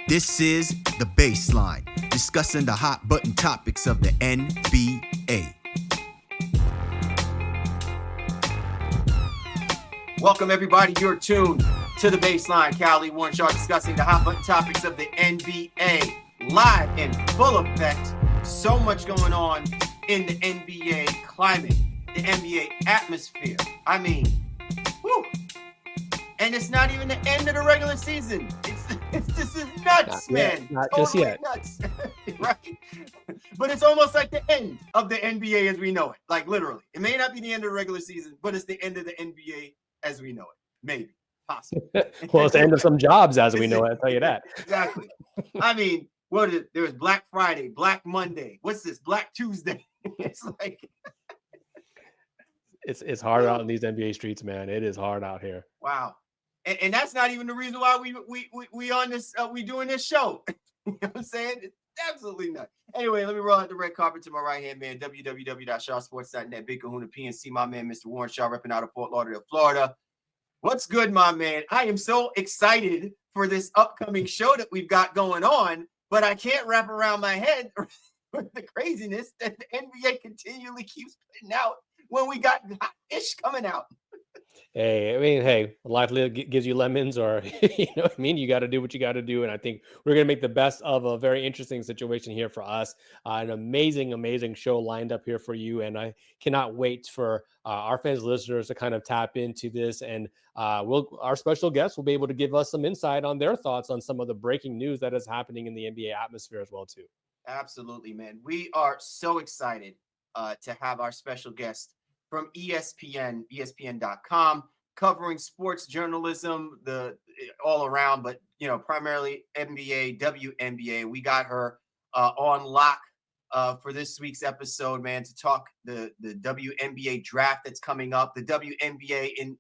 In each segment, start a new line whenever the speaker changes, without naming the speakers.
This is The Baseline, discussing the hot button topics of the NBA. Welcome, everybody. You're tuned to The Baseline. Callie Warrenshaw discussing the hot button topics of the NBA. Live in full effect. So much going on in the NBA climate, the NBA atmosphere. I mean, whew. And it's not even the end of the regular season. This is nuts, man.
Not
totally
just yet.
Nuts. Right? But it's almost like the end of the NBA as we know it. Like literally. It may not be the end of the regular season, but it's the end of the NBA as we know it. Maybe. Possibly.
Well, it's the end of some jobs as we know it, I'll tell you that.
Exactly. I mean, what is it? There was Black Friday, Black Monday. What's this? Black Tuesday. It's like
it's hard out in these NBA streets, man. It is hard out here.
wow. And that's not even the reason why we on this we doing this show. You know what I'm saying? It's absolutely not. Anyway, let me roll out the red carpet to my right hand man, www.shawsports.net, Big Kahuna PNC, my man, Mr. Warren Shaw, repping out of Fort Lauderdale, Florida. What's good, my man? I am so excited for this upcoming show that we've got going on, but I can't wrap around my head with the craziness that the NBA continually keeps putting out when we got hot fish coming out.
Hey, life gives you lemons, or you know what I mean? You got to do what you got to do. And I think we're going to make the best of a very interesting situation here for us. An amazing show lined up here for you. And I cannot wait for our fans, listeners to kind of tap into this. And our special guests will be able to give us some insight on their thoughts on some of the breaking news that is happening in the NBA atmosphere as well, too.
Absolutely, man. We are so excited to have our special guest from ESPN, ESPN.com, covering sports journalism, all around, but primarily NBA, WNBA. We got her on lock for this week's episode, man, to talk the WNBA draft that's coming up, the WNBA in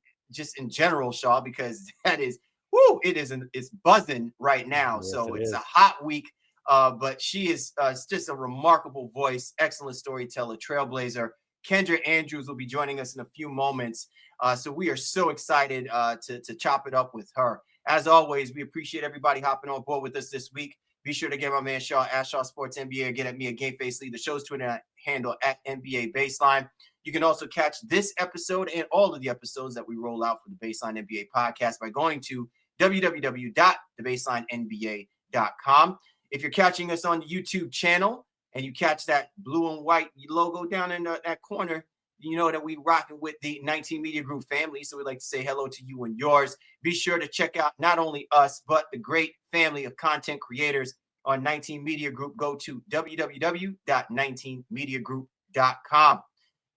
general, Shaw, because that is, it's buzzing right now. Yes, so it's a hot week. But she is just a remarkable voice, excellent storyteller, trailblazer. Kendra Andrews will be joining us in a few moments. So we are so excited to chop it up with her. As always, we appreciate everybody hopping on board with us this week. Be sure to get my man Shaw at Shaw Sports NBA, or get at me at Game Face Lee, the show's Twitter handle at NBA Baseline. You can also catch this episode and all of the episodes that we roll out for the Baseline NBA podcast by going to www.thebaselinenba.com. If you're catching us on the YouTube channel, and you catch that blue and white logo down in that corner, you know that we rocking with the 19 Media Group family. So we'd like to say hello to you and yours. Be sure to check out not only us, but the great family of content creators on 19 Media Group. Go to www.19mediagroup.com.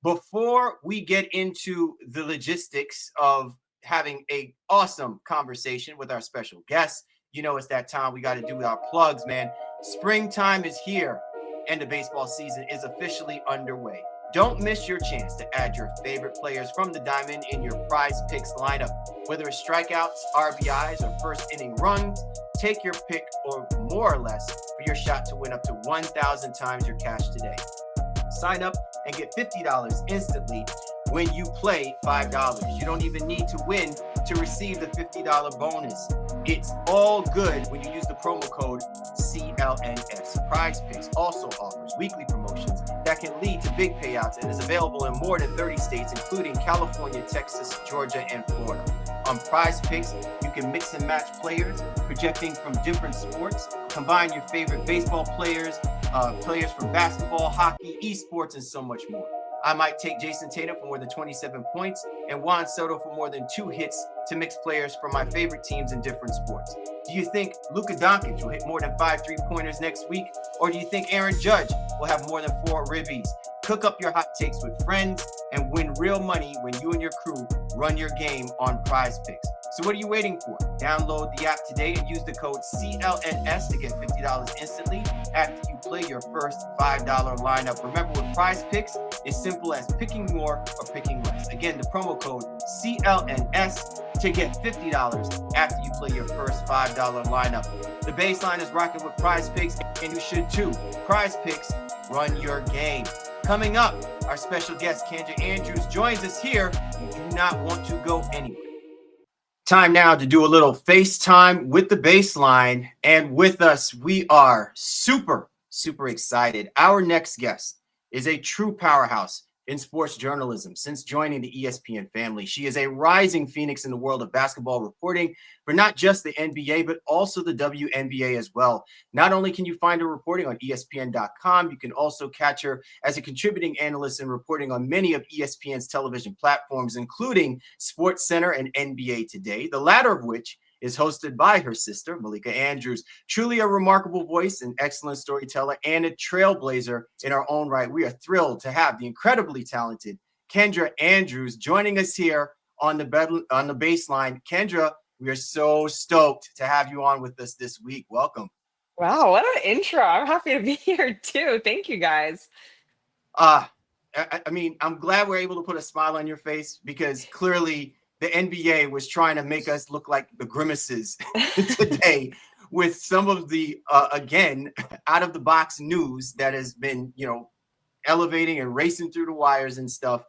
Before we get into the logistics of having an awesome conversation with our special guests, it's that time we got to do our plugs, man. Springtime is here, and the baseball season is officially underway. Don't miss your chance to add your favorite players from the diamond in your Prize Picks lineup. Whether it's strikeouts, RBIs, or first inning runs, take your pick, or more or less, for your shot to win up to 1,000 times your cash today. Sign up and get $50 instantly when you play $5. You don't even need to win to receive the $50 bonus. It's all good when you use the promo code CLNS. Prize Picks also offers weekly promotions that can lead to big payouts and is available in more than 30 states, including California, Texas, Georgia, and Florida. On Prize Picks, you can mix and match players, projecting from different sports, combine your favorite baseball players, players from basketball, hockey, esports, and so much more. I might take Jason Tatum for more than 27 points and Juan Soto for more than 2 hits to mix players from my favorite teams in different sports. Do you think Luka Doncic will hit more than 5 3-pointers next week? Or do you think Aaron Judge will have more than 4 ribbies? Cook up your hot takes with friends and win real money when you and your crew run your game on Prize Picks. So what are you waiting for? Download the app today and use the code CLNS to get $50 instantly after you play your first $5 lineup. Remember, with Prize Picks, it's simple as picking more or picking less. Again, the promo code CLNS to get $50 after you play your first $5 lineup. The Baseline is rocking with Prize Picks, and you should too. Prize Picks, run your game. Coming up, our special guest, Kendra Andrews, joins us here. You do not want to go anywhere. Time now to do a little FaceTime with the baseline. And with us, we are super excited. Our next guest is a true powerhouse in sports journalism since joining the ESPN family. She is a rising phoenix in the world of basketball reporting for not just the NBA, but also the WNBA as well. Not only can you find her reporting on ESPN.com, you can also catch her as a contributing analyst and reporting on many of ESPN's television platforms, including SportsCenter and NBA Today, the latter of which is hosted by her sister, Malika Andrews. Truly a remarkable voice, an excellent storyteller, and a trailblazer in her own right. We are thrilled to have the incredibly talented Kendra Andrews joining us here on the baseline. Kendra, we are so stoked to have you on with us this week. Welcome.
Wow, what an intro. I'm happy to be here too. Thank you guys.
I mean, I'm glad we're able to put a smile on your face because clearly the NBA was trying to make us look like the grimaces today with some of the, again, out of the box news that has been, elevating and racing through the wires and stuff.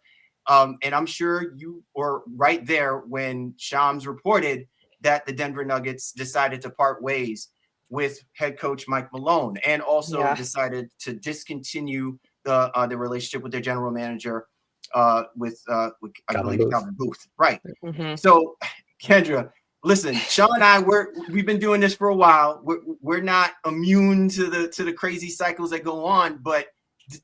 And I'm sure you were right there when Shams reported that the Denver Nuggets decided to part ways with head coach Mike Malone and also decided to discontinue the relationship with their general manager with I believe Calvin Booth. Right.
Mm-hmm.
So Kendra, listen, Sean and I we've been doing this for a while. We're not immune to the crazy cycles that go on, but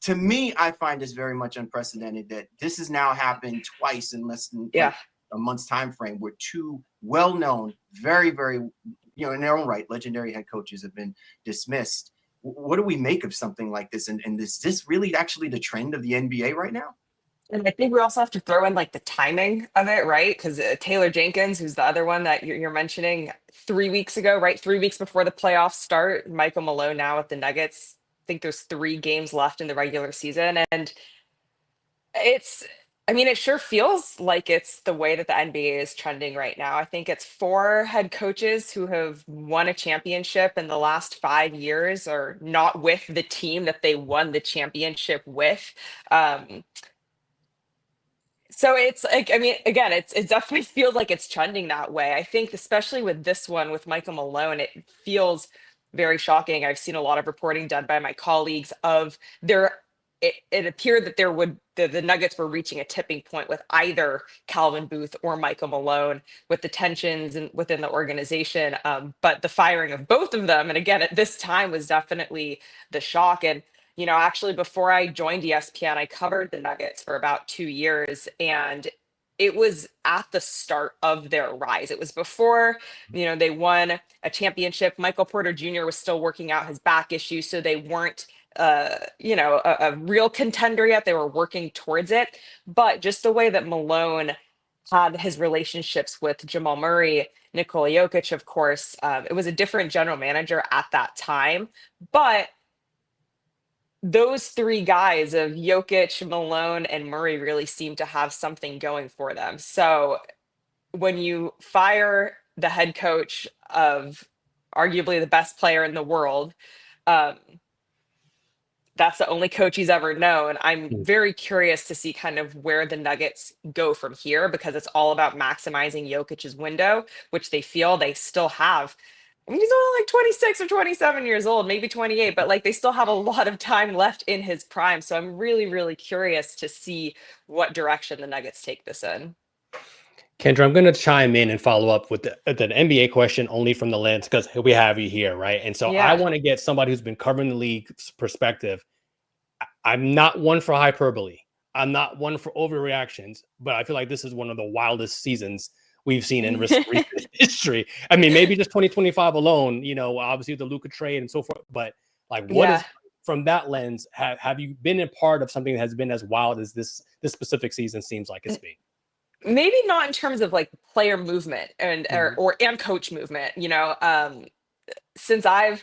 to me, I find this very much unprecedented that this has now happened twice in less than a month's time frame where two well-known, very in their own right, legendary head coaches have been dismissed. What do we make of something like this? And is this really actually the trend of the NBA right now?
And I think we also have to throw in like the timing of it, right? Because Taylor Jenkins, who's the other one that you're mentioning, 3 weeks ago, right? 3 weeks before the playoffs start, Michael Malone now with the Nuggets. I think there's 3 games left in the regular season. And it sure feels like it's the way that the NBA is trending right now. I think it's 4 head coaches who have won a championship in the last 5 years or not with the team that they won the championship with. So it's like, again, it definitely feels like it's trending that way. I think, especially with this one with Michael Malone, it feels very shocking. I've seen a lot of reporting done by my colleagues of it appeared that the Nuggets were reaching a tipping point with either Calvin Booth or Michael Malone with the tensions within the organization. But the firing of both of them, and again, at this time was definitely the shock. And actually, before I joined ESPN, I covered the Nuggets for about 2 years, and it was at the start of their rise. It was before, they won a championship. Michael Porter Jr. was still working out his back issue, so they weren't, a real contender yet. They were working towards it. But just the way that Malone had his relationships with Jamal Murray, Nikola Jokic, of course, it was a different general manager at that time. But those 3 guys of Jokic, Malone, and Murray really seem to have something going for them. So when you fire the head coach of arguably the best player in the world, that's the only coach he's ever known. I'm very curious to see kind of where the Nuggets go from here, because it's all about maximizing Jokic's window, which they feel they still have. He's only like 26 or 27 years old, maybe 28, but like they still have a lot of time left in his prime. So I'm really curious to see what direction the Nuggets take this in.
Kendra, I'm going to chime in and follow up with the NBA question only from the lens because we have you here, right? And so I want to get somebody who's been covering the league's perspective. I'm not one for hyperbole. I'm not one for overreactions, but I feel like this is one of the wildest seasons we've seen in recent history. I mean, maybe just 2025 alone, obviously the Luka trade and so forth. But like, what is from that lens? Have you been a part of something that has been as wild as this specific season seems like it's been?
Maybe not in terms of like player movement and coach movement. Since I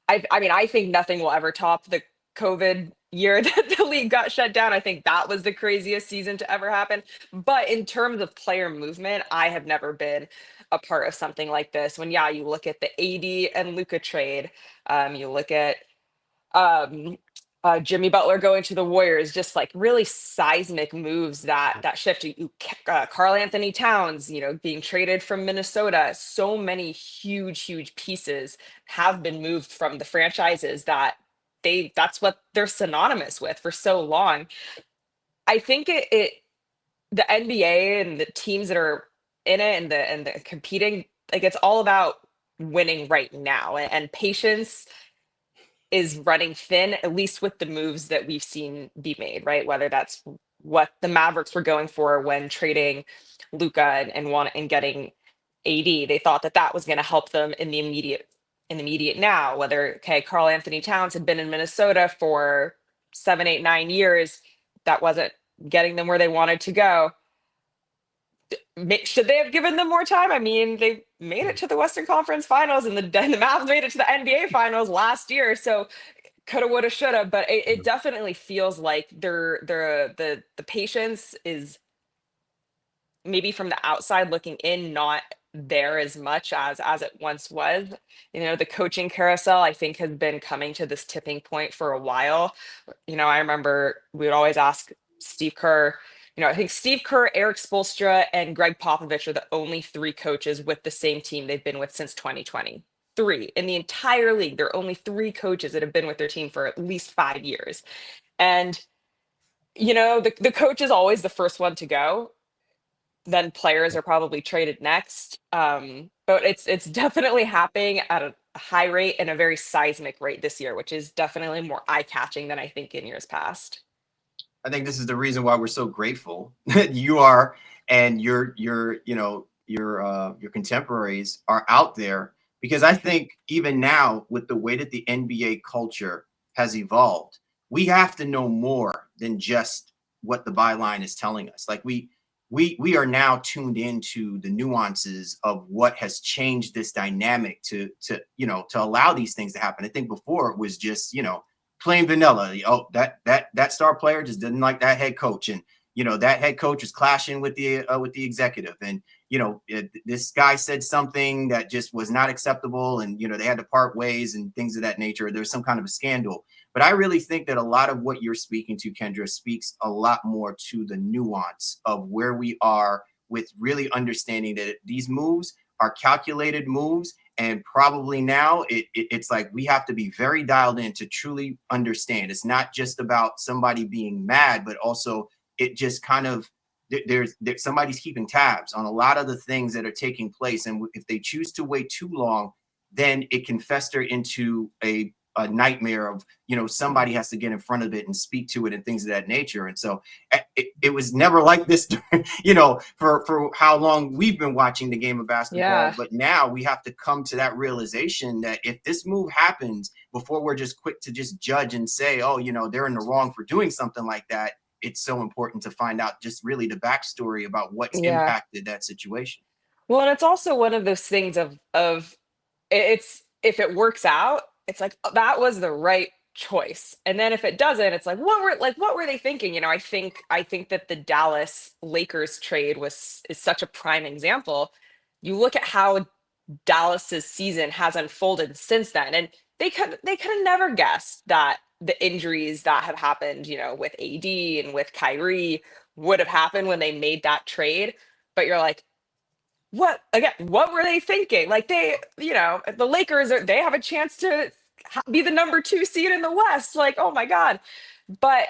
think nothing will ever top the COVID year that the league got shut down. I think that was the craziest season to ever happen. But in terms of player movement, I have never been a part of something like this. When you look at the AD and Luka trade, you look at Jimmy Butler going to the Warriors, just like really seismic moves that shift. Carl Anthony Towns, being traded from Minnesota. So many huge pieces have been moved from the franchises that's what they're synonymous with for so long. I think the NBA and the teams that are in it and the competing, like it's all about winning right now, and patience is running thin, at least with the moves that we've seen be made, right? Whether that's what the Mavericks were going for when trading Luca and getting AD, they thought that was going to help them in the immediate now. Whether Carl Anthony Towns had been in Minnesota for 7, 8, 9 years, that wasn't getting them where they wanted to go. Should they have given them more time? I mean, they made it to the Western Conference Finals, and the Mavs made it to the NBA Finals last year. So coulda, woulda, shoulda. But it definitely feels like the patience is maybe from the outside looking in, not there as much as it once was. The coaching carousel, I think, has been coming to this tipping point for a while. I remember we would always ask Steve Kerr. I think Steve Kerr, Eric Spoelstra, and Greg Popovich are the only 3 coaches with the same team they've been with since 2020. 3 in the entire league. There are only 3 coaches that have been with their team for at least 5 years. And, the coach is always the first one to go. Then players are probably traded next. But it's definitely happening at a high rate and a very seismic rate this year, which is definitely more eye-catching than I think in years past.
I think this is the reason why we're so grateful that you are and your contemporaries are out there, because I think even now, with the way that the NBA culture has evolved, we have to know more than just what the byline is telling us. Like we are now tuned into the nuances of what has changed this dynamic to allow these things to happen. I think before it was just, plain vanilla. Oh, that star player just didn't like that head coach, and that head coach was clashing with the executive, and this guy said something that just was not acceptable, and they had to part ways and things of that nature. There's some kind of a scandal. But I really think that a lot of what you're speaking to, Kendra, speaks a lot more to the nuance of where we are with really understanding that these moves are calculated moves. And probably now it's like we have to be very dialed in to truly understand. It's not just about somebody being mad, but also it just kind of there's somebody's keeping tabs on a lot of the things that are taking place. And if they choose to wait too long, then it can fester into a nightmare of somebody has to get in front of it and speak to it and things of that nature. And so it was never like this for how long we've been watching the game of basketball.
Yeah.
But now we have to come to that realization that if this move happens, before we're just quick to just judge and say, oh, they're in the wrong for doing something like that, it's so important to find out just really the backstory about what's impacted that situation.
Well, and it's also one of those things of it's, if it works out, it's like, oh, that was the right choice. And then if it doesn't, it's like, what were they thinking? I think that the Dallas Lakers trade is such a prime example. You look at how Dallas's season has unfolded since then, and they could have never guessed that the injuries that have happened, with AD and with Kyrie would have happened when they made that trade. But you're like, what were they thinking? Like the Lakers they have a chance to be the number 2 seed in the West. Like, oh my God. But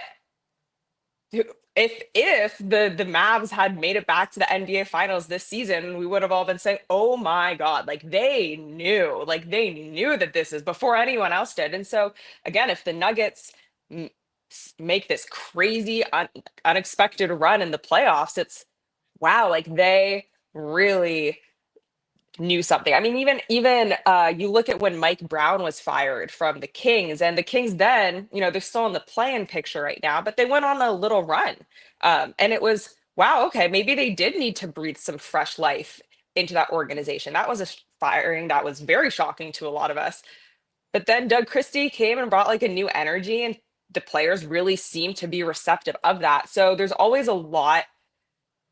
if the Mavs had made it back to the NBA Finals this season, we would have all been saying, oh my God, they knew that this is before anyone else did. And so again, if the Nuggets make this crazy unexpected run in the playoffs, it's wow, they really knew something. I mean, even you look at when Mike Brown was fired from the Kings, and the Kings then, they're still in the play-in picture right now, but they went on a little run. And it was, wow, okay, maybe they did need to breathe some fresh life into that organization. That was a firing that was very shocking to a lot of us. But then Doug Christie came and brought a new energy, and the players really seemed to be receptive of that. So there's always a lot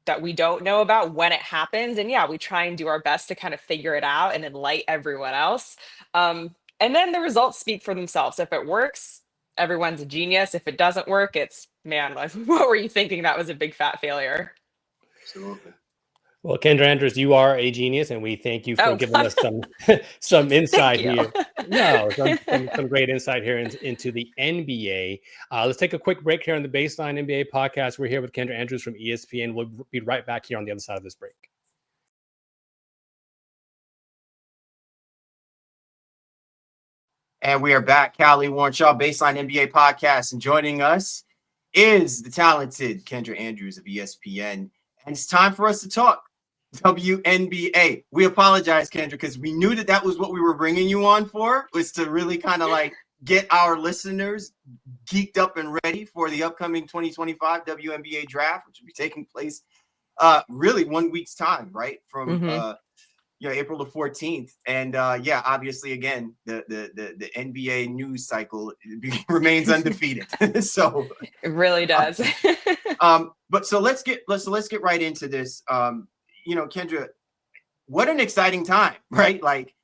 that we don't know about when it happens. And yeah, we try and do our best to kind of figure it out and enlighten everyone else. And then the results speak for themselves. If it works, everyone's a genius. If it doesn't work, it's, man, like, what were you thinking? That was a big fat failure.
Absolutely.
Well, Kendra Andrews, you are a genius, and we thank you for
Oh,
giving us some
thank
insight
you.
here. No, some great insight here into the NBA. Let's take a quick break here on the Baseline NBA podcast. We're here with Kendra Andrews from ESPN. We'll be right back here on the other side of this break.
And we are back. Callie Warren-Shaw, Baseline NBA podcast. And joining us is the talented Kendra Andrews of ESPN. And it's time for us to talk WNBA. We apologize, Kendra, because we knew that was what we were bringing you on for, was to really kind of like get our listeners geeked up and ready for the upcoming 2025 WNBA draft, which will be taking place really 1 week's time, right? From April the 14th. And yeah, obviously, again, the NBA news cycle remains undefeated. So
It really does.
But so let's get right into this. Kendra, what an exciting time, right? Like,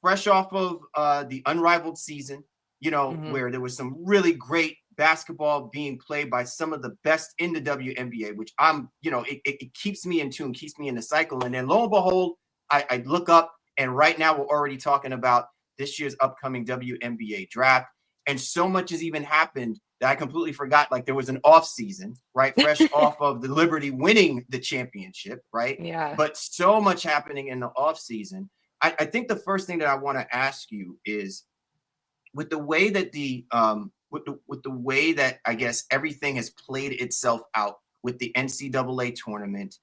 fresh off of the unrivaled season, where there was some really great basketball being played by some of the best in the WNBA, which it keeps me in tune, keeps me in the cycle. And then lo and behold, I look up, and right now we're already talking about this year's upcoming WNBA draft. And so much has even happened that I completely forgot. Like, there was an off season, right? Fresh off of the Liberty winning the championship, right?
Yeah.
But so much happening in the off season. I think the first thing that I want to ask you is, with the way that with the way that I guess everything has played itself out with the NCAA tournament,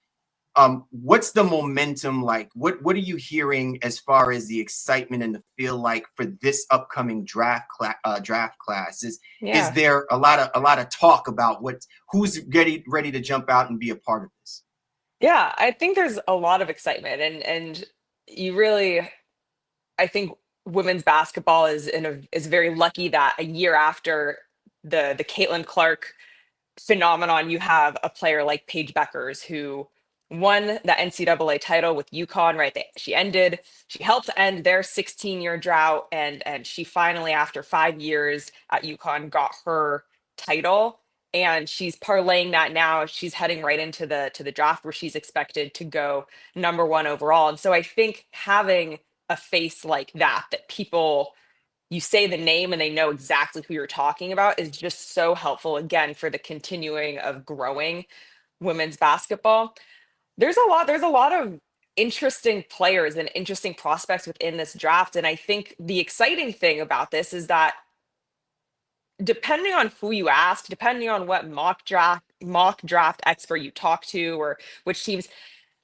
what's the momentum like? What are you hearing as far as the excitement and the feel like for this upcoming draft class? Is there a lot of talk about who's ready to jump out and be a part of this?
Yeah, I think there's a lot of excitement, and you really, I think women's basketball is very lucky that a year after the Caitlin Clark phenomenon, you have a player like Paige Beckers, who won the NCAA title with UConn, right? She helped end their 16-year drought, and she finally, after 5 years at UConn, got her title. And she's parlaying that now. She's heading right into the draft, where she's expected to go number 1 overall. And so I think having a face like that people, you say the name and they know exactly who you're talking about, is just so helpful, again, for the continuing of growing women's basketball. There's a lot of interesting players and interesting prospects within this draft. And I think the exciting thing about this is that, depending on who you ask, depending on what mock draft expert you talk to, or which teams,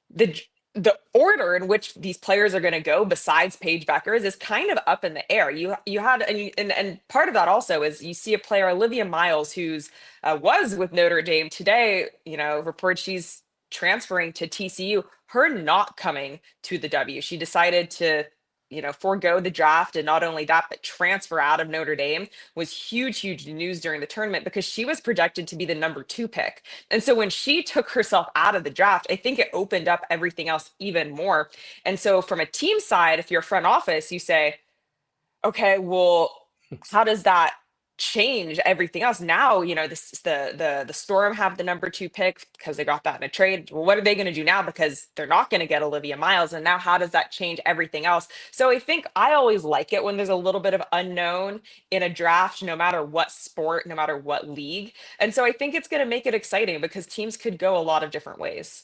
the order in which these players are going to go, besides Paige Beckers, is kind of up in the air. And part of that also is, you see a player, Olivia Miles, who's was with Notre Dame today. Reports she's transferring to TCU. Her not coming to the W. She decided to forego the draft, and not only that, but transfer out of Notre Dame, was huge news during the tournament, because she was projected to be the number 2 pick. And so when she took herself out of the draft, I think it opened up everything else even more. And so from a team side, if you're front office, you say, okay, well, how does that change everything else? Now, this the Storm have the number 2 pick because they got that in a trade. Well, what are they going to do now? Because they're not going to get Olivia Miles. And now, how does that change everything else? So I think I always like it when there's a little bit of unknown in a draft, no matter what sport, no matter what league. And so I think it's going to make it exciting, because teams could go a lot of different ways.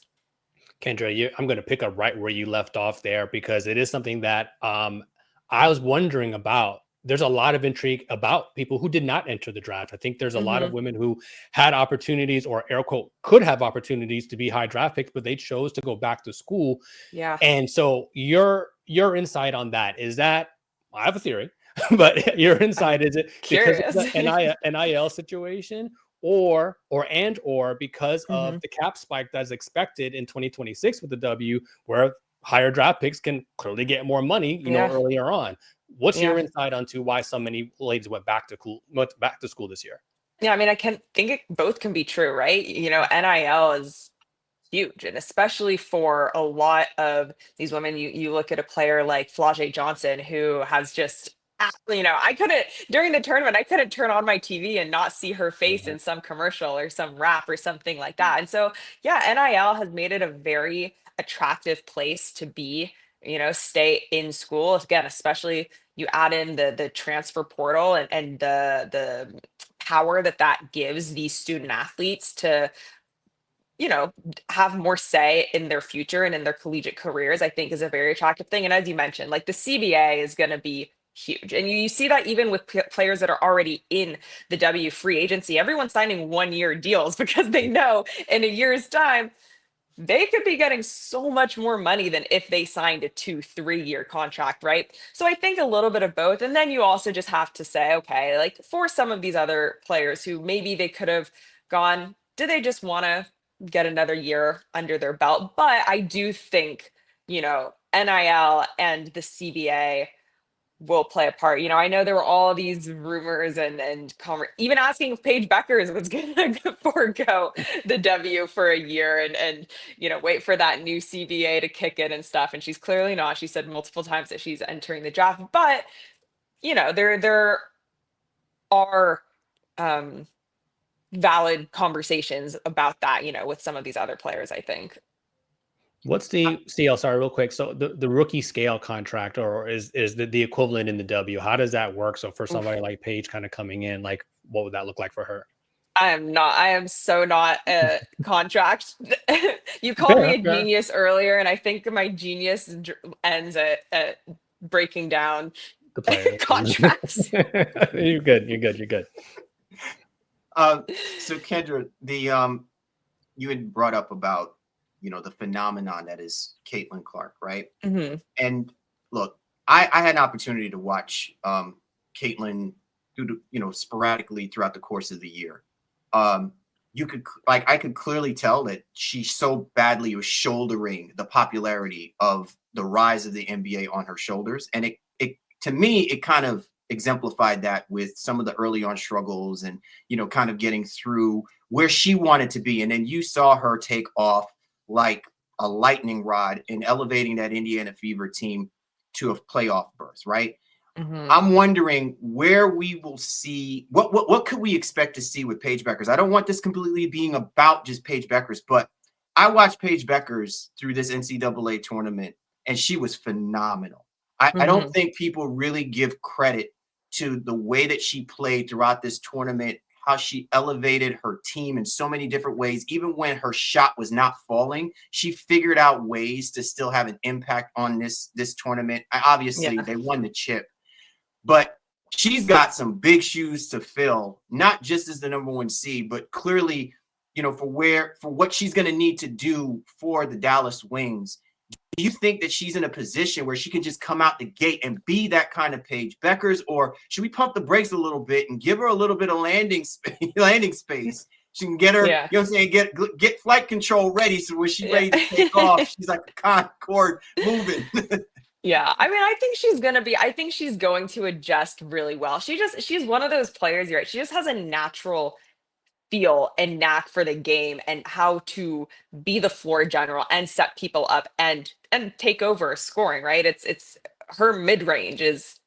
Kendra, I'm going to pick up right where you left off there, because it is something that I was wondering about. There's a lot of intrigue about people who did not enter the draft. I think there's a lot of women who had opportunities, or air quote, could have opportunities to be high draft picks, but they chose to go back to school.
Yeah.
And so your insight on that is that, I have a theory, but your insight, is it because of the NIL situation, or because of the cap spike that's expected in 2026 with the W, where higher draft picks can clearly get more money, earlier on? What's your insight onto why so many ladies went back to school this year?
Yeah, I mean, I can think both can be true, right? NIL is huge, and especially for a lot of these women. You look at a player like Flau'jae Johnson, who has just I couldn't during the tournament, I couldn't turn on my TV and not see her face in some commercial or some rap or something like that. And so, yeah, NIL has made it a very attractive place to be, stay in school. Again, especially you add in the transfer portal and the power that gives these student athletes to have more say in their future and in their collegiate careers, I think is a very attractive thing. And as you mentioned, like the CBA is going to be huge. And you see that even with players that are already in the W free agency, everyone's signing 1-year deals because they know in a year's time, they could be getting so much more money than if they signed a 2-3 year contract, right? So I think a little bit of both. And then you also just have to say, okay, like for some of these other players who maybe they could have gone, do they just want to get another year under their belt? But I do think, NIL and the CBA will play a part. I know there were all these rumors and even asking if Paige Beckers was going to forego the W for a year and wait for that new CBA to kick in and stuff. And she's clearly not. She said multiple times that she's entering the draft, but there are valid conversations about that, with some of these other players, I think.
What's the CL? Sorry, real quick. So the rookie scale contract, or is the equivalent in the W? How does that work? So for somebody like Paige kind of coming in, like what would that look like for her?
I am so not a contract. You called me a genius earlier, and I think my genius ends at breaking down
The player
contracts.
You're good.
So Kendra, you had brought up about the phenomenon that is Caitlin Clark, right?
Mm-hmm.
And look, I had an opportunity to watch Caitlin sporadically throughout the course of the year. I could clearly tell that she so badly was shouldering the popularity of the rise of the NBA on her shoulders. And it to me, it kind of exemplified that with some of the early on struggles and, kind of getting through where she wanted to be. And then you saw her take off like a lightning rod in elevating that Indiana Fever team to a playoff berth, right?
Mm-hmm.
I'm wondering where we will see what could we expect to see with Paige Beckers? I don't want this completely being about just Paige Beckers, but I watched Paige Beckers through this NCAA tournament, and she was phenomenal. I don't think people really give credit to the way that she played throughout this tournament, how she elevated her team in so many different ways. Even when her shot was not falling, she figured out ways to still have an impact on this tournament. Obviously, they won the chip, but she's got some big shoes to fill, not just as the number 1 seed, but clearly, for what she's going to need to do for the Dallas Wings. Do you think that she's in a position where she can just come out the gate and be that kind of Paige Beckers, or should we pump the brakes a little bit and give her a little bit of landing space? She can get her, you know what I'm saying, get flight control ready, so when she's ready to take off, she's like a Concorde moving.
Yeah, I mean, I think she's going to adjust really well. She's one of those players, you're right. She just has a natural feel and knack for the game and how to be the floor general and set people up and take over scoring, right? It's her mid-range is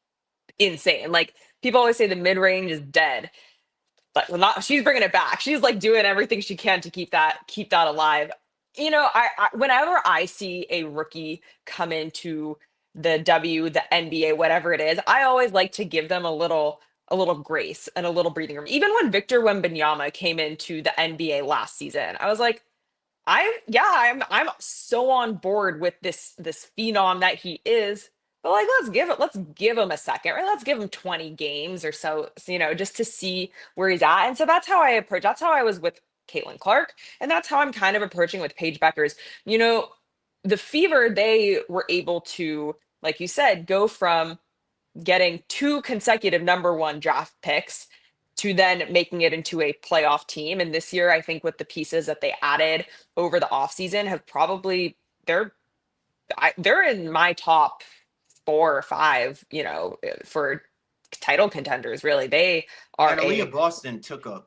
insane. Like people always say the mid-range is dead, but she's bringing it back. She's like doing everything she can to keep that alive. I whenever I see a rookie come into the NBA, whatever it is, I always like to give them a little grace and a little breathing room. Even when Victor Wembanyama came into the NBA last season, I was like, I'm so on board with this phenom that he is. But like, let's give him a second, right? Let's give him 20 games or so, just to see where he's at. And so that's how I approach. That's how I was with Caitlin Clark, and that's how I'm kind of approaching with Paige Beckers. The Fever, they were able to, like you said, go from getting 2 consecutive number 1 draft picks to then making it into a playoff team. And this year, I think with the pieces that they added over the offseason have probably they're in my top 4 or 5, for title contenders. Really, they are.
And Aaliyah Boston took a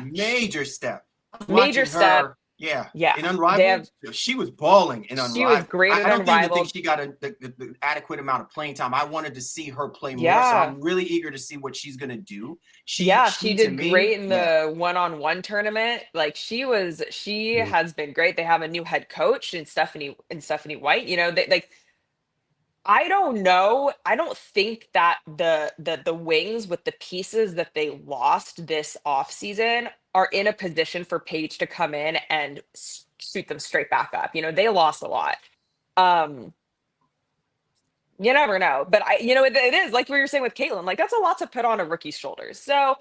major step.
Major step.
Yeah.
Yeah,
In
they have.
Unrivaled, she was balling in
She was
Unrivaled.
great
I
at
don't even think
Unrivaled.
she got the adequate amount of playing time. I wanted to see her play more, so
Yeah.
I'm really eager to see what she's gonna do.
Yeah, she
She to
did
me,
great in
yeah.
the one-on-one tournament. Like she has been great. They have a new head coach in Stephanie White. You know, they like I don't know. I don't think that the wings with the pieces that they lost this offseason are in a position for Paige to come in and shoot them straight back up. You know, they lost a lot. Um, you never know. But it is like we were saying with Caitlin, like that's a lot to put on a rookie's shoulders. So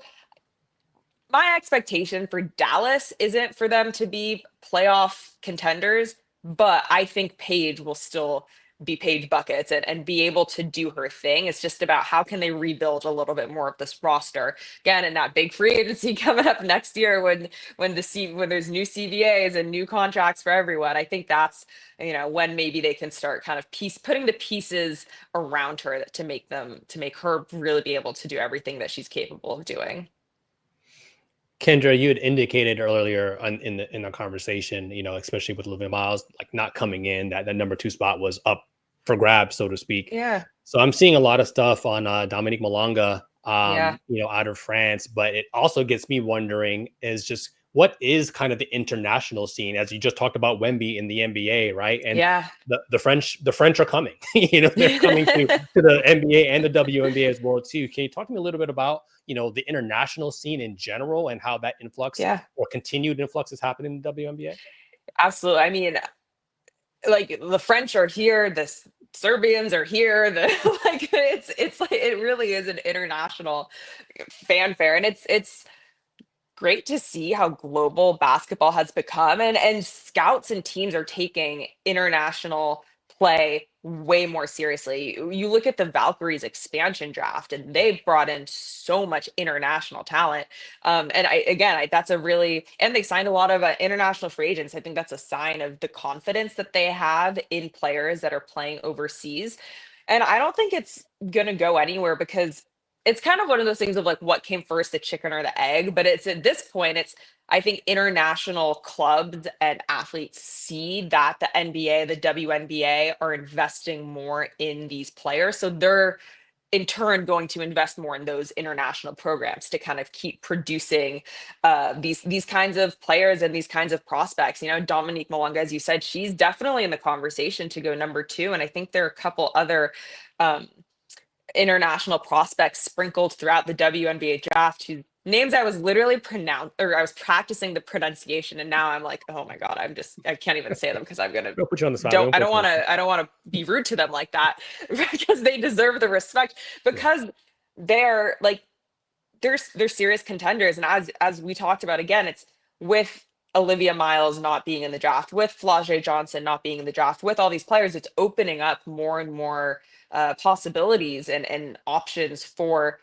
my expectation for Dallas isn't for them to be playoff contenders, but I think Paige will still be Paige buckets and be able to do her thing. It's just about how can they rebuild a little bit more of this roster again, and that big free agency coming up next year when there's new CBAs and new contracts for everyone. I think that's when maybe they can start kind of putting the pieces around her to make her really be able to do everything that she's capable of doing.
Kendra, you had indicated earlier in the conversation, especially with Olivia Miles, like not coming in, that number 2 spot was up for grabs, so to speak.
Yeah.
So I'm seeing a lot of stuff on Dominique Malonga,
Yeah.
out of France, but it also gets me wondering is just what is kind of the international scene, as you just talked about Wemby in the NBA, right? And
Yeah.
the French are coming, they're coming to the NBA and the WNBA as well too. Can you talk to me a little bit about, the international scene in general and how that influx
Yeah,
or continued influx is happening in the WNBA?
absolutely. I mean, like the French are here, the Serbians are here, the like it's like it really is an international fanfare, and it's great to see how global basketball has become, and scouts and teams are taking international play way more seriously. You look at the Valkyries expansion draft and they've brought in so much international talent. And that's a really, and they signed a lot of international free agents. I think that's a sign of the confidence that they have in players that are playing overseas. And I don't think it's going to go anywhere because it's kind of one of those things of like what came first, the chicken or the egg. But it's at this point, it's I think international clubs and athletes see that the NBA, the WNBA are investing more in these players. So they're in turn going to invest more in those international programs to kind of keep producing these kinds of players and these kinds of prospects. Dominique Malonga, as you said, she's definitely in the conversation to go number 2. And I think there are a couple other international prospects sprinkled throughout the WNBA draft whose names I was literally I was practicing the pronunciation, and now I'm like, oh my god, I can't even say them because I'm gonna
We'll put you on the spot.
I don't want to be rude to them like that because they deserve the respect because they're like they're serious contenders, and as we talked about again, it's with Olivia Miles not being in the draft, with Flau'jae Johnson not being in the draft, with all these players, it's opening up more and more possibilities and options for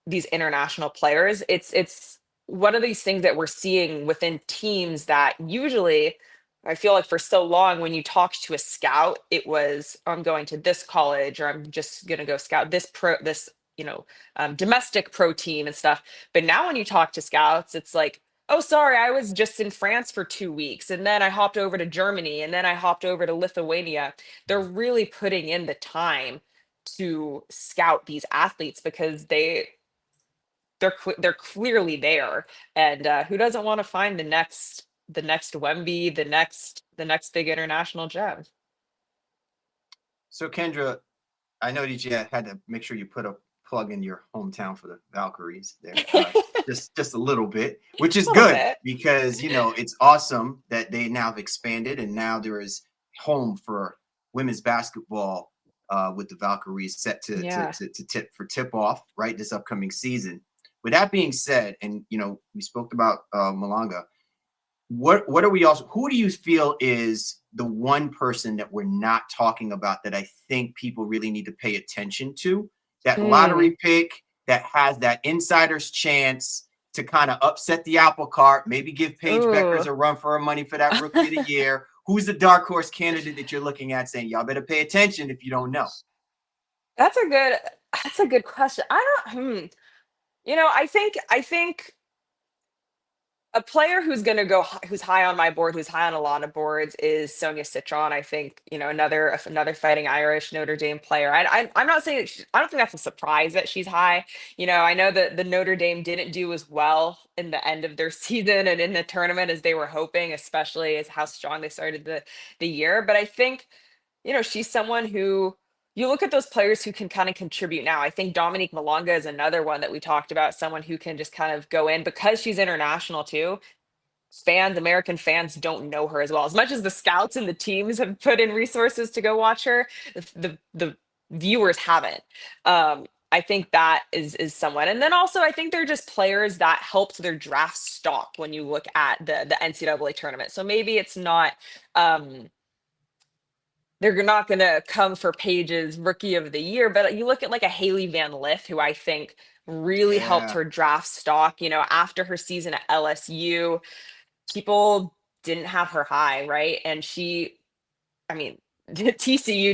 these international players. It's one of these things that we're seeing within teams that usually I feel like for so long when you talked to a scout, it was I'm going to this college or I'm just going to go scout this domestic pro team and stuff. But now when you talk to scouts, it's like, oh, sorry, I was just in France for 2 weeks and then I hopped over to Germany and then I hopped over to Lithuania. They're really putting in the time to scout these athletes because they're clearly there, and who doesn't want to find the next Wemby, the next big international gem.
So Kendra, I know that you had to make sure you put a plug in your hometown for the Valkyries there, just a little bit, which is
Little
good
bit.
because it's awesome that they now have expanded and now there is home for women's basketball with the Valkyries set to
Yeah.
tip off right this upcoming season. With that being said, and we spoke about Malonga. What are we also? Who do you feel is the one person that we're not talking about that I think people really need to pay attention to? That lottery pick that has that insider's chance to kind of upset the apple cart, maybe give Paige Beckers a run for her money for that rookie of the year. Who's the dark horse candidate that you're looking at saying, y'all better pay attention if you don't know?
That's a good question. I don't I think A player who's going to who's high on my board, who's high on a lot of boards, is Sonia Citron. I think, another Fighting Irish Notre Dame player. I'm not saying I don't think that's a surprise that she's high. I know that the Notre Dame didn't do as well in the end of their season and in the tournament as they were hoping, especially as how strong they started the year. But I think, she's someone who, you look at those players who can kind of contribute now. I think Dominique Malonga is another one that we talked about, someone who can just kind of go in because she's international too. American fans don't know her as well. As much as the scouts and the teams have put in resources to go watch her, the viewers haven't. I think that is someone. And then also I think they're just players that helped their draft stock when you look at the NCAA tournament. So maybe it's not they're not going to come for Paige's rookie of the year, but you look at like a Haley Van Lith, who I think really helped
Yeah.
her draft stock, after her season at LSU, people didn't have her high, right? And TCU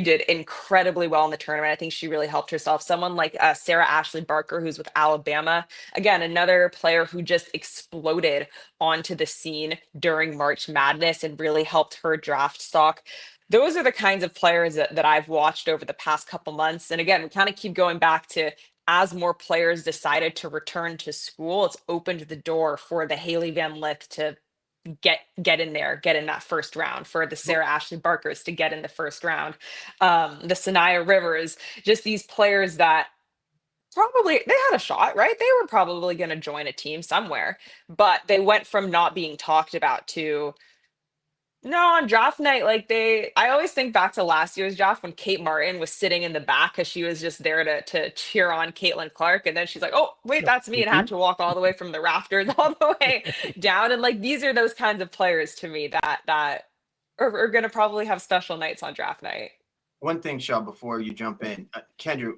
did incredibly well in the tournament. I think she really helped herself. Someone like Sarah Ashley Barker, who's with Alabama, again, another player who just exploded onto the scene during March Madness and really helped her draft stock. Those are the kinds of players that I've watched over the past couple months. And again, we kind of keep going back to, as more players decided to return to school, it's opened the door for the Haley Van Lith to get in there, get in that first round, for the Sarah Ashley Barkers to get in the first round, the Sanaya Rivers, just these players that probably they had a shot, right? They were probably going to join a team somewhere, but they went from not being talked about to, no, on draft night, I always think back to last year's draft when Kate Martin was sitting in the back because she was just there to cheer on Caitlin Clark. And then she's like, oh, wait, that's me. And had to walk all the way from the rafters all the way down. And these are those kinds of players to me that are going to probably have special nights on draft night.
One thing, Shaw, before you jump in, Kendra,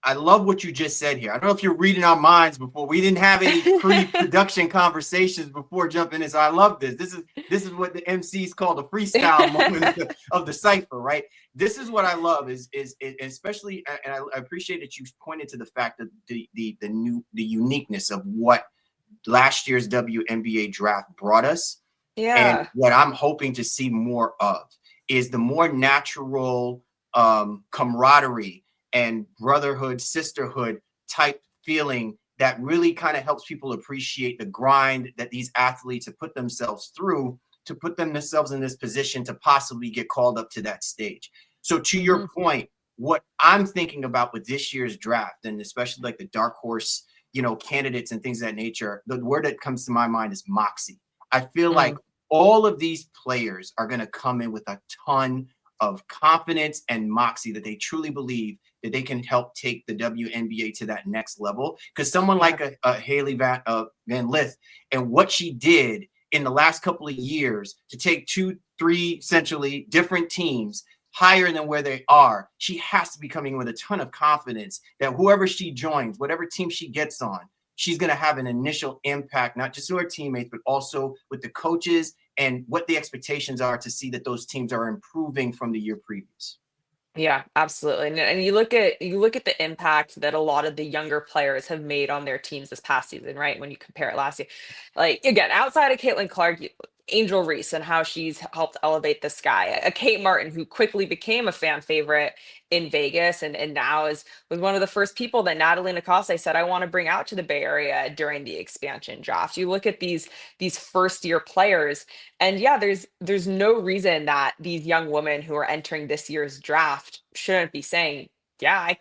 I love what you just said here. I don't know if you're reading our minds before. We didn't have any pre-production conversations before jumping in, so I love this. This is what the MCs call the freestyle moment of the cipher, right? This is what I love is especially, and I appreciate that you pointed to the fact that the uniqueness of what last year's WNBA draft brought us.
Yeah.
And what I'm hoping to see more of is the more natural camaraderie and brotherhood, sisterhood type feeling that really kind of helps people appreciate the grind that these athletes have put themselves through to put themselves in this position to possibly get called up to that stage. So to your point, what I'm thinking about with this year's draft, and especially like the dark horse, candidates and things of that nature, the word that comes to my mind is moxie. I feel like all of these players are going to come in with a ton of confidence and moxie that they truly believe that they can help take the WNBA to that next level. Because someone like a Haley Van Lith and what she did in the last couple of years to take 2-3 essentially different teams higher than where they are, she has to be coming with a ton of confidence that whoever she joins, whatever team she gets on, she's going to have an initial impact, not just to her teammates, but also with the coaches and what the expectations are to see that those teams are improving from the year previous.
Yeah, absolutely. And you look at the impact that a lot of the younger players have made on their teams this past season, right? When you compare it last year, again, outside of Caitlin Clark, Angel Reese and how she's helped elevate the sky, a Kate Martin who quickly became a fan favorite in Vegas and now was one of the first people that Natalie Nakase said, I want to bring out to the Bay Area during the expansion draft. You look at these first year players, and yeah, there's no reason that these young women who are entering this year's draft shouldn't be saying, yeah,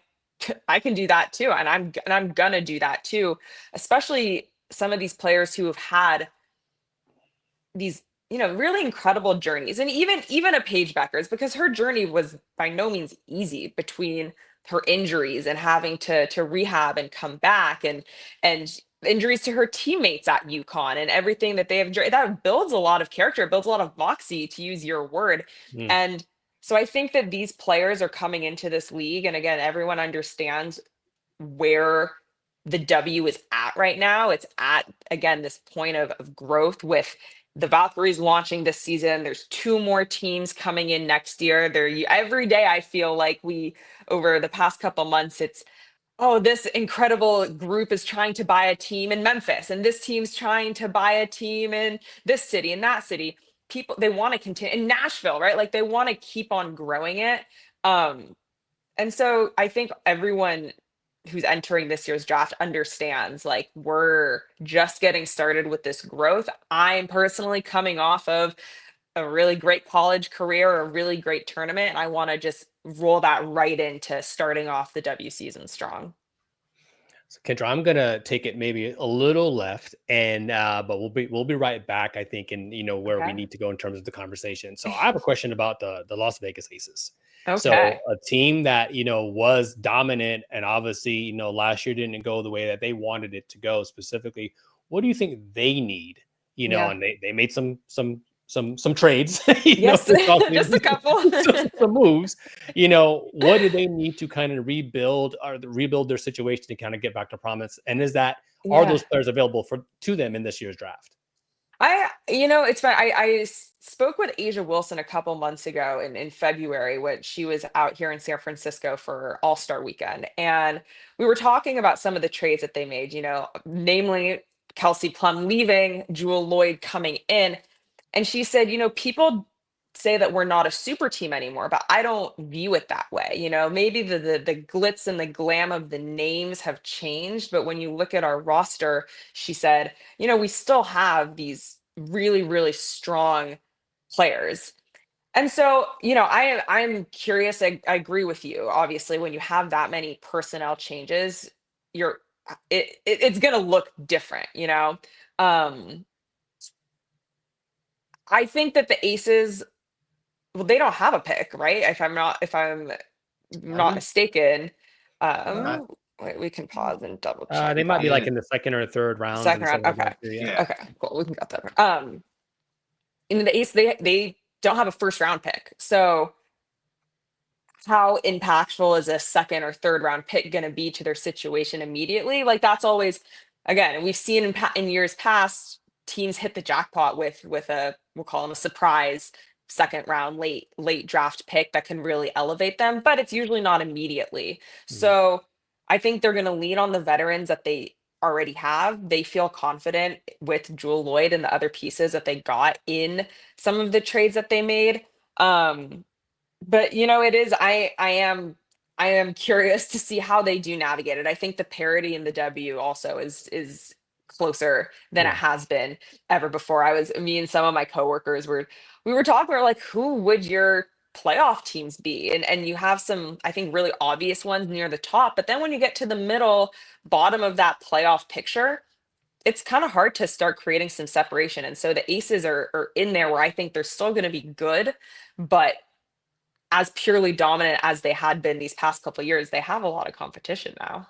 I can do that too, and I'm gonna do that too, especially some of these players who have had these really incredible journeys, and even a Paige Beckers, because her journey was by no means easy between her injuries and having to rehab and come back, and injuries to her teammates at UConn and everything that they have. That builds a lot of character, it builds a lot of moxie, to use your word. And so I think that these players are coming into this league, and again, everyone understands where the W is at right now. It's at, again, this point of growth with the Valkyries launching this season. There's 2 more teams coming in next year. Every day I feel like over the past couple months, it's, oh, this incredible group is trying to buy a team in Memphis, and this team's trying to buy a team in this city and that city. People, they want to continue in Nashville, right? Like they want to keep on growing it. Um, and so I think everyone who's entering this year's draft understands like we're just getting started with this growth. I'm personally coming off of a really great college career, a really great tournament, and I want to just roll that right into starting off the W season strong.
So Kendra, I'm gonna take it maybe a little left, and but we'll be right back, I think, and where we
Okay.
need to go in terms of the conversation. So I have a question about the Las Vegas Aces. So
Okay.
a team that was dominant, and obviously last year didn't go the way that they wanted it to go. Specifically, what do you think they need?
Yeah.
And they made some trades,
Yes.
this offseason,
Just a couple.
some moves. What do they need to kind of rebuild or rebuild their situation to kind of get back to promise? And are
Yeah.
those players available to them in this year's draft?
It's fun. Spoke with Asia Wilson a couple months ago in February when she was out here in San Francisco for All-Star weekend. And we were talking about some of the trades that they made, namely Kelsey Plum leaving, Jewel Lloyd coming in. And she said, people say that we're not a super team anymore, but I don't view it that way. Maybe the glitz and the glam of the names have changed, but when you look at our roster, she said, we still have these really, really strong players. And so, I'm curious. I agree with you. Obviously, when you have that many personnel changes, it's gonna look different, Um, I think that the Aces, well, they don't have a pick, right? If I'm not
Haven't
mistaken.
not
Wait, we can pause and double
They
check
might
that.
be like
yeah
in the second or third rounds
Second
and
round.
stuff like
Okay.
that too. Yeah.
yeah.
Okay. Cool. We can get that. In the Ace, they don't have a first round pick. So how impactful is a second or third round pick going to be to their situation immediately? Like that's always, again, we've seen in years past teams hit the jackpot with a, we'll call them a surprise second round late draft pick that can really elevate them, but it's usually not immediately.
Mhm.
So I think they're going to lean on the veterans that they already have. They feel confident with Jewel Lloyd and the other pieces that they got in some of the trades that they made. But it is, I am curious to see how they do navigate it. I think the parity in the W also is closer than it
Yeah.
has been ever before. Me and some of my coworkers we were talking, we were like, who would your playoff teams be? And you have some, I think, really obvious ones near the top, but then when you get to the middle bottom of that playoff picture, it's kind of hard to start creating some separation. And so the Aces are in there where I think they're still going to be good, but as purely dominant as they had been these past couple of years, they have a lot of competition now.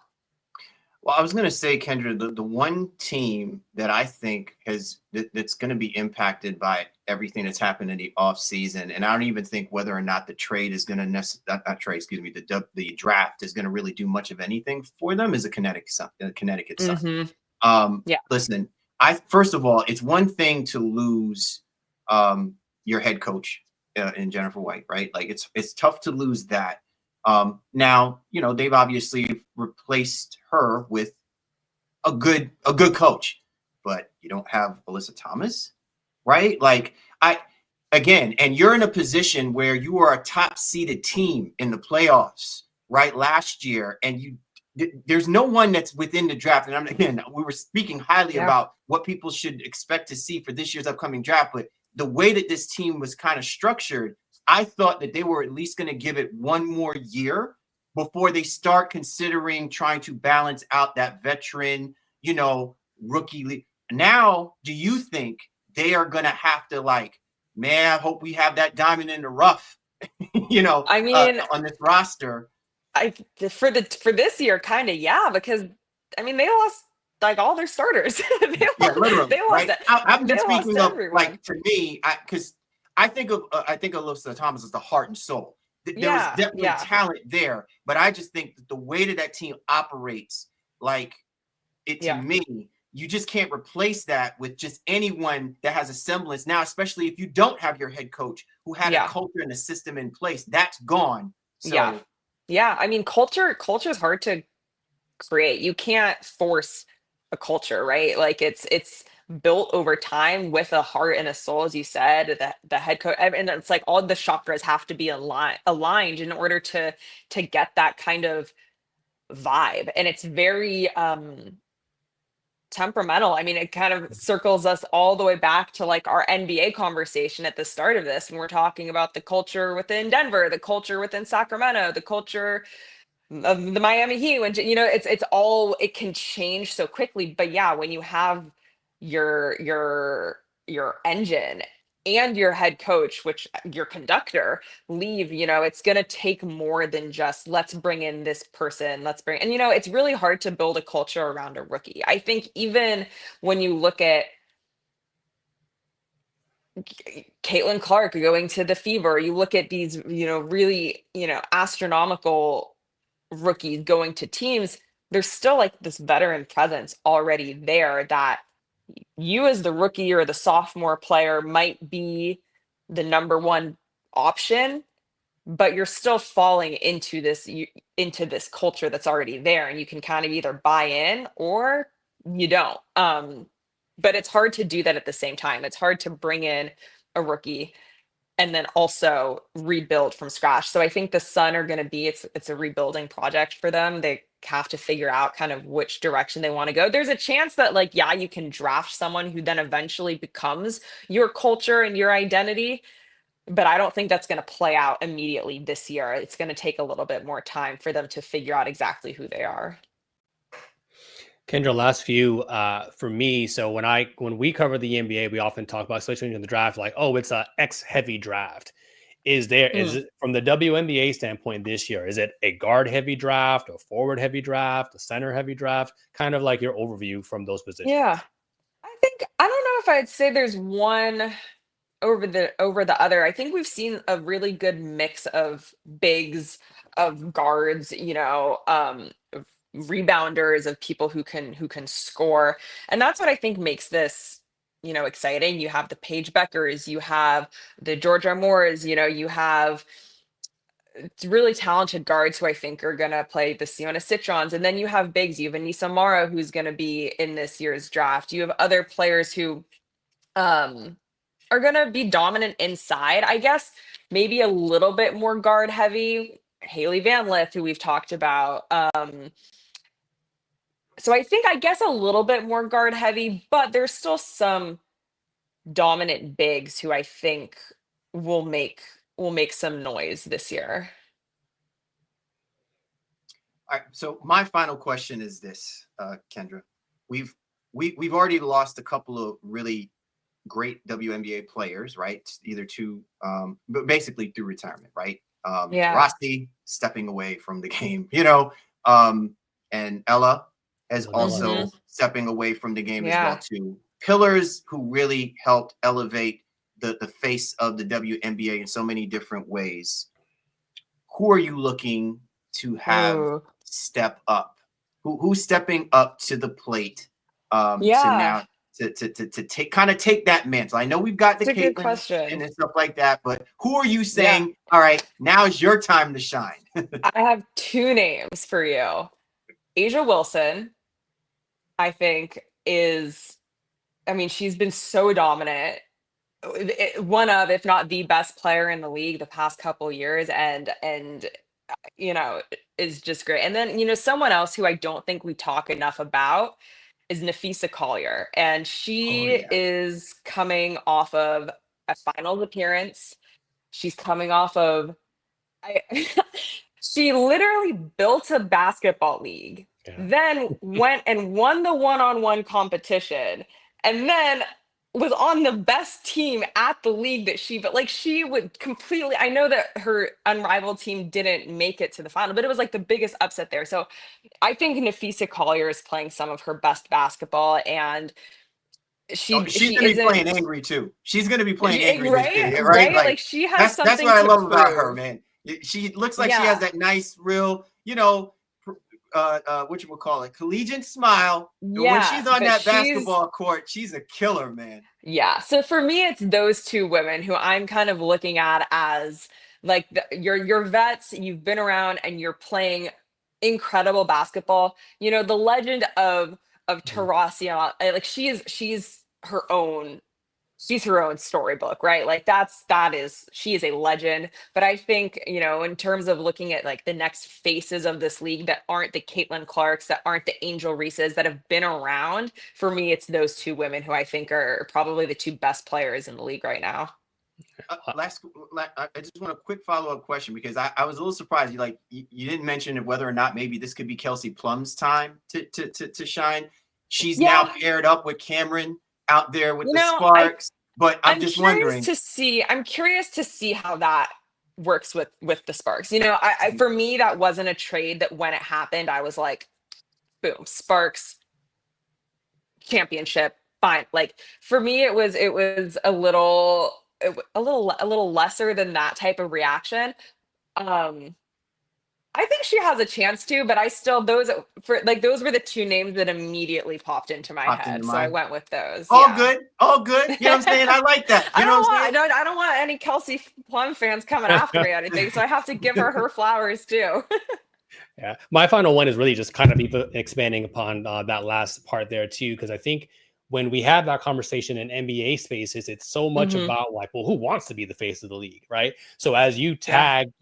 Well, I was going to say, Kendra, the one team that I think that's going to be impacted by everything that's happened in the offseason, and I don't even think whether or not the trade is going to not trade, excuse me, the draft is going to really do much of anything for them, is a Connecticut Sun. Connecticut Sun.
Yeah.
Listen, first of all, it's one thing to lose your head coach in Jennifer White, right? Like it's tough to lose that. Now, they've obviously replaced her with a good coach, but you don't have Alyssa Thomas, right? Like again, and you're in a position where you are a top seeded team in the playoffs, right? Last year, and there's no one that's within the draft. And we were speaking highly
Yeah.
about what people should expect to see for this year's upcoming draft, but the way that this team was kind of structured, I thought that they were at least going to give it one more year before they start considering trying to balance out that veteran, rookie league. Now, do you think they are going to have to man, I hope we have that diamond in the rough,
I mean,
on this roster?
For this year, kind of, yeah, because I mean they lost like all their starters.
Yeah, literally,
they lost
right?
it.
I'm
They
just
lost
speaking of,
everyone.
to me, because I think of Alyssa Thomas as the heart and soul. There was
Yeah,
definitely
yeah,
talent there, but I just think that the way that team operates, to
yeah,
me, you just can't replace that with just anyone that has a semblance now, especially if you don't have your head coach who had a
yeah,
culture and a system in place. That's gone.
yeah,
So
yeah. I mean, culture is hard to create. You can't force a culture, right? Like it's built over time with a heart and a soul, as you said. The head coach, and it's like all the chakras have to be aligned in order to get that kind of vibe. And it's very temperamental. I mean, it kind of circles us all the way back to like our NBA conversation at the start of this, when we're talking about the culture within Denver, the culture within Sacramento, the culture of the Miami Heat. When it's all, it can change so quickly. But yeah, when you have your engine and your head coach, which your conductor, leave, it's going to take more than just let's bring in this person, and it's really hard to build a culture around a rookie. I think even when you look at Caitlin Clark going to the Fever, you look at these, really, astronomical rookies going to teams, there's still like this veteran presence already there, that you as the rookie or the sophomore player might be the number one option, but you're still falling into this culture that's already there, and you can kind of either buy in or you don't. But it's hard to do that at the same time. It's hard to bring in a rookie and then also rebuild from scratch. So I think the Sun are going to be, it's a rebuilding project for them. They have to figure out kind of which direction they want to go. There's a chance that, like, yeah, you can draft someone who then eventually becomes your culture and your identity, but I don't think that's going to play out immediately this year. It's going to take a little bit more time for them to figure out exactly who they are.
Kendra, last few for me. So when we cover the NBA, we often talk about, especially in the draft, like, oh, it's a X heavy draft. Is it from the WNBA standpoint this year? Is it a guard heavy draft, a forward heavy draft, a center heavy draft? Kind of like your overview from those positions.
Yeah, I don't know if I'd say there's one over the other. I think we've seen a really good mix of bigs, of guards, of rebounders, of people who can score. And that's what I think makes this, exciting. You have the Paige Beckers, you have the Georgia Moores, you have really talented guards who I think are going to play the Siona Citrons. And then you have bigs, you have Anissa Mara, who's going to be in this year's draft. You have other players who are going to be dominant inside, I guess, maybe a little bit more guard heavy. Haley Van Lith, who we've talked about. So I guess a little bit more guard heavy, but there's still some dominant bigs who I think will make some noise this year.
All right. So my final question is this, Kendra. We've already lost a couple of really great WNBA players, right? Either but basically through retirement, right? Rossi stepping away from the game, and Ella is also stepping away from the game as well too. Pillars who really helped elevate the face of the WNBA in so many different ways. Who are you looking to have step up? Who's stepping up to the plate to take that mantle? I know we've got the Caitlin and stuff like that, but who are you saying, all right, now's your time to shine?
I have two names for you. Asia Wilson, I think, she's been so dominant. One of, if not the best player in the league the past couple years, and is just great. And then, someone else who I don't think we talk enough about is Nafisa Collier. And she is coming off of a finals appearance. She's coming off of, she literally built a basketball league, then went and won the one-on-one competition, and then was on the best team at the league that she would completely, I know that her unrivaled team didn't make it to the final, but it was like the biggest upset there. So I think Nafisa Collier is playing some of her best basketball, and she's going to
be playing angry too. She's going to be playing angry,
right? Like she has something.
That's what I love about her, man. She looks like she has that nice, real, collegiate smile.
Yeah,
when she's on that basketball court, she's a killer, man.
Yeah. So for me, it's those two women who I'm kind of looking at as like your vets. You've been around and you're playing incredible basketball. You know, the legend of
Mhm.
Taurasi, like she's her own storybook, right? Like she is a legend. But I think, you know, in terms of looking at like the next faces of this league that aren't the Caitlin Clarks, that aren't the Angel Reeses that have been around, for me, it's those two women who I think are probably the two best players in the league right now.
I just want a quick follow-up question because I was a little surprised. You didn't mention whether or not maybe this could be Kelsey Plum's time to shine. She's now
Yeah,
paired up with Cameron out there with
you
the
know,
Sparks, but I'm
I'm
just
curious
wondering.
to see. I'm curious to see how that works with the Sparks. You know, I for me that wasn't a trade that when it happened, I was like, boom, Sparks championship, fine. Like for me, it was a little lesser than that type of reaction. Um, I think she has a chance to, but I still those were the two names that immediately popped into my
Popped into
head, so I
mind.
went with those.
All
Yeah.
good, all good. You know what I'm saying? I like that. You know what I'm saying?
I don't want any Kelsey Plum fans coming after me or anything, so I have to give her flowers too.
Yeah, my final one is really just kind of expanding upon that last part there too, because I think when we have that conversation in NBA spaces, it's so much
Hmm.
about like, well, who wants to be the face of the league, right? So as you
Yeah.
tag,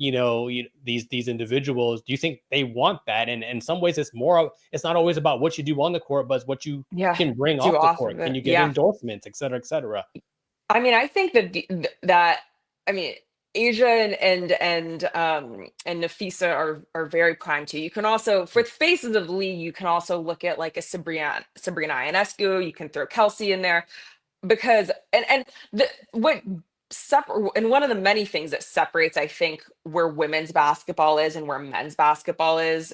these individuals, do you think they want that? And in some ways, it's not always about what you do on the court, but it's what you
Yeah.
can bring
Do
off the
off
court.
of
Can
it.
you get
Yeah.
endorsements, et cetera, et cetera?
I mean, I think that I mean, Asia and Nafisa are very prime too. You can also, for faces of the league, you can also look at like a Sabrina Ionescu. You can throw Kelsey in there because and the what separate and one of the many things that separates, I think, where women's basketball is and where men's basketball is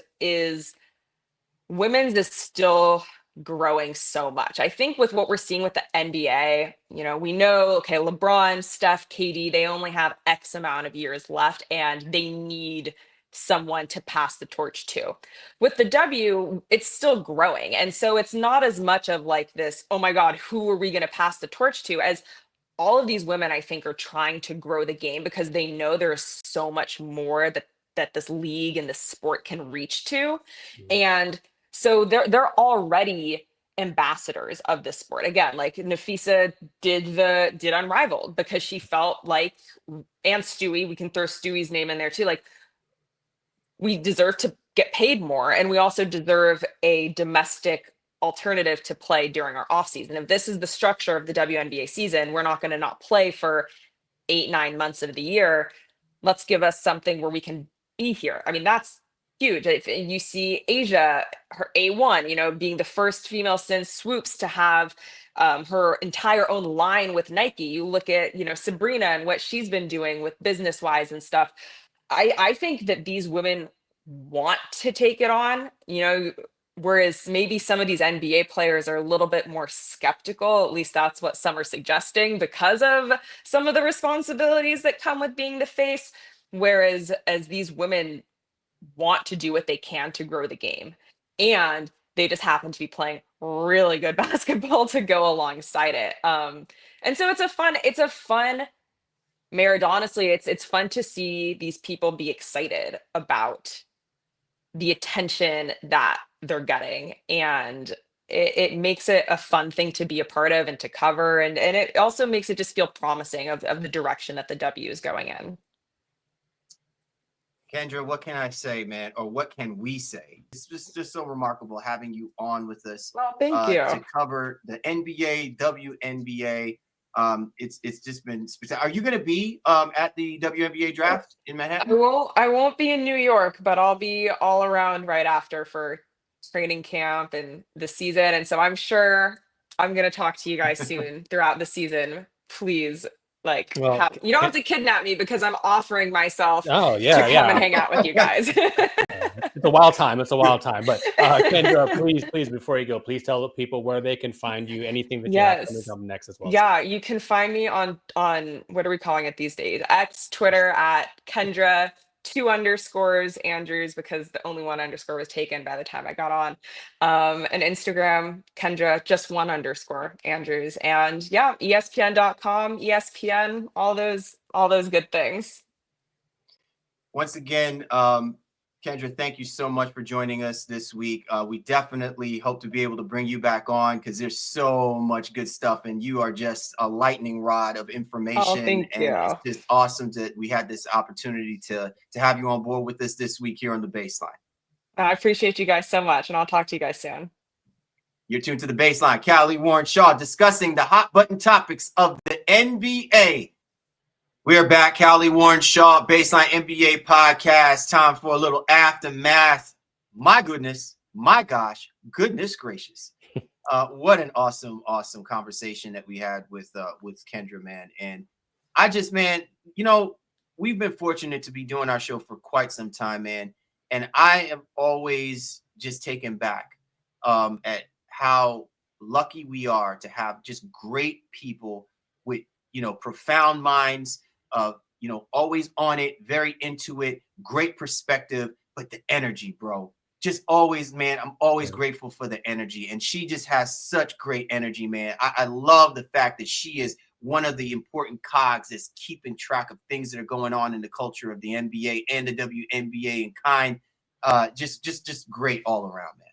women's is still growing so much. I think with what we're seeing with the NBA, you know, we know, okay, LeBron, Steph, KD, they only have X amount of years left and they need someone to pass the torch to. With the W, it's still growing. And so it's not as much of like this, oh my God, who are we going to pass the torch to? As all of these women, I think, are trying to grow the game because they know there's so much more that this league and this sport can reach to.
Mhm.
And so they're already ambassadors of this sport. Again, like Nafisa did Unrivaled because she felt like, and Stewie, we can throw Stewie's name in there too. Like we deserve to get paid more, and we also deserve a domestic alternative to play during our off season. If this is the structure of the WNBA season, we're not going to not play for 8, 9 months of the year. Let's give us something where we can be here. I mean, that's huge. If you see Asia, her A1, you know, being the first female since Swoops to have her entire own line with Nike. You look at, you know, Sabrina and what she's been doing with business wise and stuff. I think that these women want to take it on, you know, whereas maybe some of these NBA players are a little bit more skeptical. At least that's what some are suggesting because of some of the responsibilities that come with being the face. Whereas as these women want to do what they can to grow the game, and they just happen to be playing really good basketball to go alongside it. And so it's a fun Merit, honestly, it's fun to see these people be excited about the attention that they're getting, and it makes it a fun thing to be a part of and to cover, and it also makes it just feel promising of the direction that the W is going in.
Kendra, what can I say, man? Or what can we say? It's just so remarkable having you on with us
Well, thank
to
you.
cover the NBA, WNBA. It's just been spectacular. Are you going to be at the WNBA draft in Manhattan?
I won't be in New York, but I'll be all around right after for training camp and the season. And so I'm sure I'm gonna talk to you guys soon throughout the season. Please, like,
Well,
you don't have to kidnap me because I'm offering myself
oh
to
yeah,
come and
yeah.
hang out with you guys.
It's a wild time. It's a wild time. But Kendra, please, before you go, please tell the people where they can find you, anything that you have coming
Yes.
up next as well.
Yeah, you can find me on what are we calling it these days? X, Twitter at Kendra 2_Andrews because the only one underscore was taken by the time I got on. And Instagram, Kendra, just _Andrews. And yeah, ESPN.com, ESPN, all those good things.
Once again, Kendra, thank you so much for joining us this week. We definitely hope to be able to bring you back on because there's so much good stuff, and you are just a lightning rod of
Oh,
information.
thank
And it's
you.
just awesome that we had this opportunity to have you on board with us this week here on the Baseline.
I appreciate you guys so much, and I'll talk to you guys soon.
You're tuned to the Baseline. Callie Warren Shaw discussing the hot button topics of the NBA. We are back, Callie Warren Shaw, Baseline NBA podcast. Time for a little aftermath. My goodness, my gosh, goodness gracious. What an awesome conversation that we had with Kendra, man. And I just, man, we've been fortunate to be doing our show for quite some time, man. And I am always just taken back at how lucky we are to have just great people with, profound minds, always on it, very into it, great perspective, but the energy, bro. Just always, man, I'm always grateful for the energy. And she just has such great energy, man. I love the fact that she is one of the important cogs that's keeping track of things that are going on in the culture of the NBA and the WNBA and kind. Just great all around, man.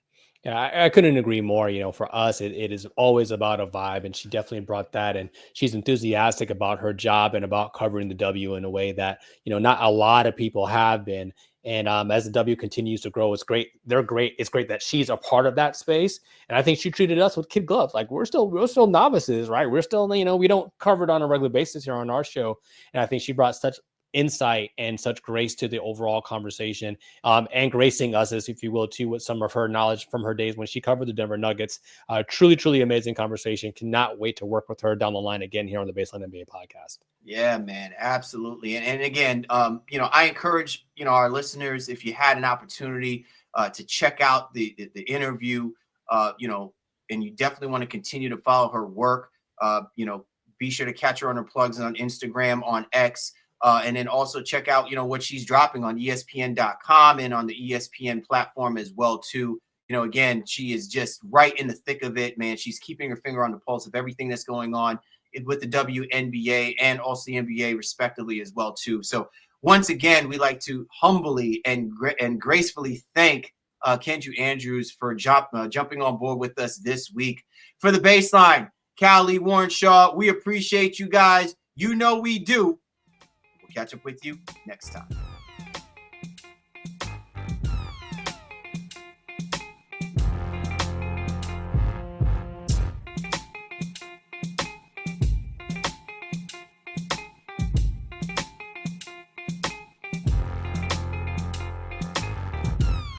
Yeah, I couldn't agree more. For us, it is always about a vibe, and she definitely brought that. And she's enthusiastic about her job and about covering the W in a way that not a lot of people have been. And as the W continues to grow, it's great. They're great. It's great that she's a part of that space. And I think she treated us with kid gloves. Like we're still novices, right? We're still we don't cover it on a regular basis here on our show. And I think she brought such insight and such grace to the overall conversation, and gracing us, as if you will, too, with some of her knowledge from her days when she covered the Denver Nuggets. Truly amazing conversation. Cannot wait to work with her down the line again here on the Baseline NBA podcast.
Yeah, man, absolutely. And again, I encourage, our listeners, if you had an opportunity to check out the interview, and you definitely want to continue to follow her work, be sure to catch her on her plugs on Instagram, on X, and then also check out, what she's dropping on ESPN.com and on the ESPN platform as well, too. Again, she is just right in the thick of it, man. She's keeping her finger on the pulse of everything that's going on with the WNBA and also the NBA respectively as well, too. So once again, we like to humbly and gracefully thank Kendra Andrews for jumping on board with us this week. For the Baseline, Callie Warren Shaw, we appreciate you guys. We do. We'll catch up with you next time.